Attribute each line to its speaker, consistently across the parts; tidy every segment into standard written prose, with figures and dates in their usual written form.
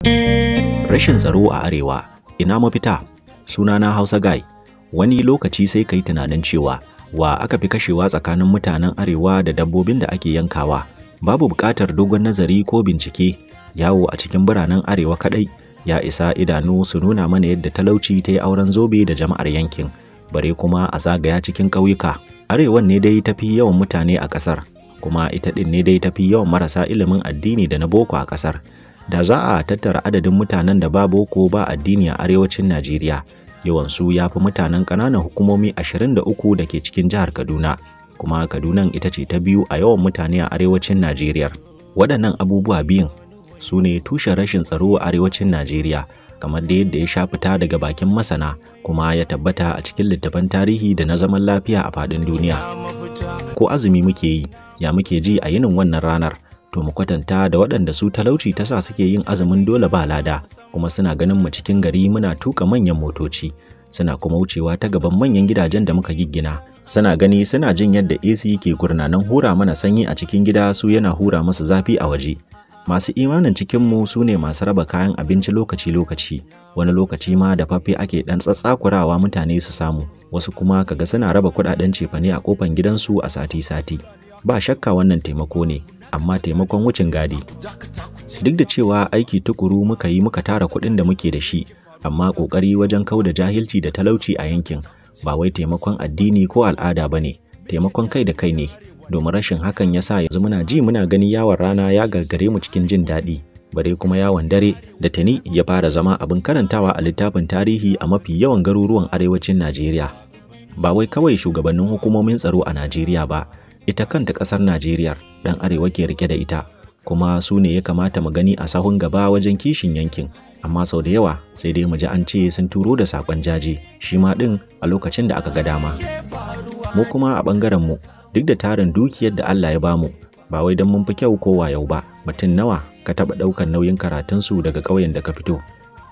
Speaker 1: Rashin tsaro a Arewa, ina mafita? Sunana Hausa Guy. Wani lokaci sai ka yi tunanin cewa wa aka fi kashewa tsakanin mutanen Arewa da dabbobin da ake yankawa. Babu buƙatar dogon nazari ko bincike, yawo a cikin biranen Arewa kaɗai ya isa idanu su nuna mana yadda talauci ta yi auren zobe da jama'ar yankin, bare kuma a zagaya cikin ƙauyuka. Arewan ne dai tafi yawan mutane a ƙasar, kuma ita ɗin ne dai tafi yawan marasa ilimin addini da na boko a ƙasar. Da za a tattara adadin mutanen da ba boko ba addini a arewacin Najeriya, yawansu ya fi mutanen ƙananan hukumomi 23 da ke cikin jihar Kaduna, kuma Kadunan ita ce ta biyu a yawan mutane a arewacin Najeriya. Waɗannan abubuwa biyun su ne tushen rashin tsaro a arewacin Najeriya, kamar da yadda ya sha fita daga bakin masana kuma ya tabbata a cikin littattafan tarihi da na zaman lafiya a faɗin duniya. Ko azumi muke yi, ya muke ji a yinin wannan ranar? To mu kwatanta da waɗanda su talauci ta sa suke yin azumin dole ba lada, kuma suna ganin mu cikin gari muna tuka manyan motoci, suna kuma wucewa ta gaban manyan gidajen da muka giggina, suna gani suna jin yadda AC ke gurnanan hura mana sanyi a cikin gida, su yana hura musu zafi a waje. Masu imanin cikinmu su ne masu raba kayan abinci lokaci-lokaci, wani lokaci ma da fafe ake ɗan tsatsakurawa mutane su samu, wasu kuma kaga suna raba kuɗaɗen cefane a kofan gidansu a sati-sati. Ba shakka wannan taimako ne, amma taimakon wucin gadi. Duk da cewa aiki tukuru muka yi muka tara kuɗin da muke da shi, amma ƙoƙari wajen kauda jahilci da talauci a yankin ba wai taimakon addini ko al'ada ba ne, taimakon kai da kai ne, domin rashin hakan ya sa yanzu muna ji muna gani yawon rana ya gargare mu cikin jin daɗi, bare kuma yawon dare da tuni ya fara zama abin karantawa a littafin tarihi a mafi yawan garuruwan arewacin Najeriya. Ba wai kawai shugabannin hukumomin tsaro a Najeriya ba, ita kanta ƙasar Najeriya ɗan arewa ke rike da ita, kuma su ne ya kamata mu gani a sahun gaba wajen kishin yankin, amma sau da yawa sai dai mu ji an ce sun turo da saƙon jaje, shi ma ɗin a lokacin da aka ga dama. Mu kuma a ɓangaren mu, duk da tarin dukiyar da Allah ya bamu, ba wai don mun fi kyau ko wayau ba, mutum nawa ka taɓa ɗaukar nauyin karatunsu daga ƙauyen da ka fito?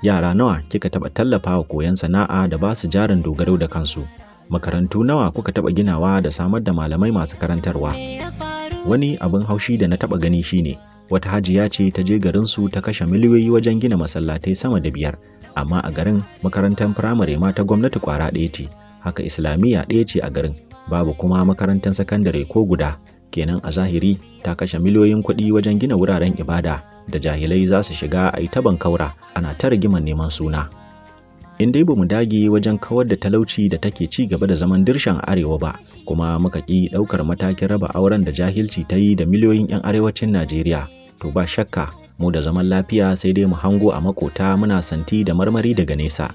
Speaker 1: Yara nawa kika taɓa tallafawa koyon sana'a da ba su jarin dogaro da kansu? Makarantu nawa kuka taɓa ginawa da samar da malamai masu karantarwa? Wani abin haushi da na taɓa gani shine wata hajiya ce ta je garinsu ta kashe miliyoyi wajen gina masallatai sama da 5, amma a garin makarantar firamare ma ta gwamnati ƙwara ɗaya ce, haka islamiyya ɗaya ce a garin, babu kuma makarantar sakandare ko guda. Kenan a zahiri ta kashe miliyoyin kuɗi wajen gina wuraren ibada da jahilai za su shiga a yi ta bankaura ana ta rigimar neman suna. In dai ba mu dage wajen kawar da talauci da take ci gaba da zaman dirshan arewa ba, kuma muka ƙi ɗaukar matakin raba auren da jahilci ta yi da miliyoyin 'yan arewacin Najeriya, to ba shakka mu da zaman lafiya sai dai mu hango a makota muna santi da marmari daga nesa.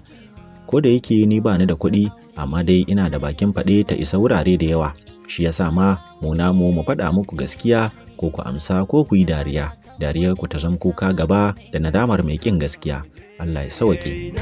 Speaker 1: Ko da yake ni ba ni da kuɗi, amma dai ina da bakin faɗe ta isa wurare da yawa, shi yasa ma mu namu mu faɗa muku gaskiya ko ku amsa ko ku yi dariya, dariyar ku ta zama kuka gaba da nadamar mai ƙin gaskiya. Allah ya sauke.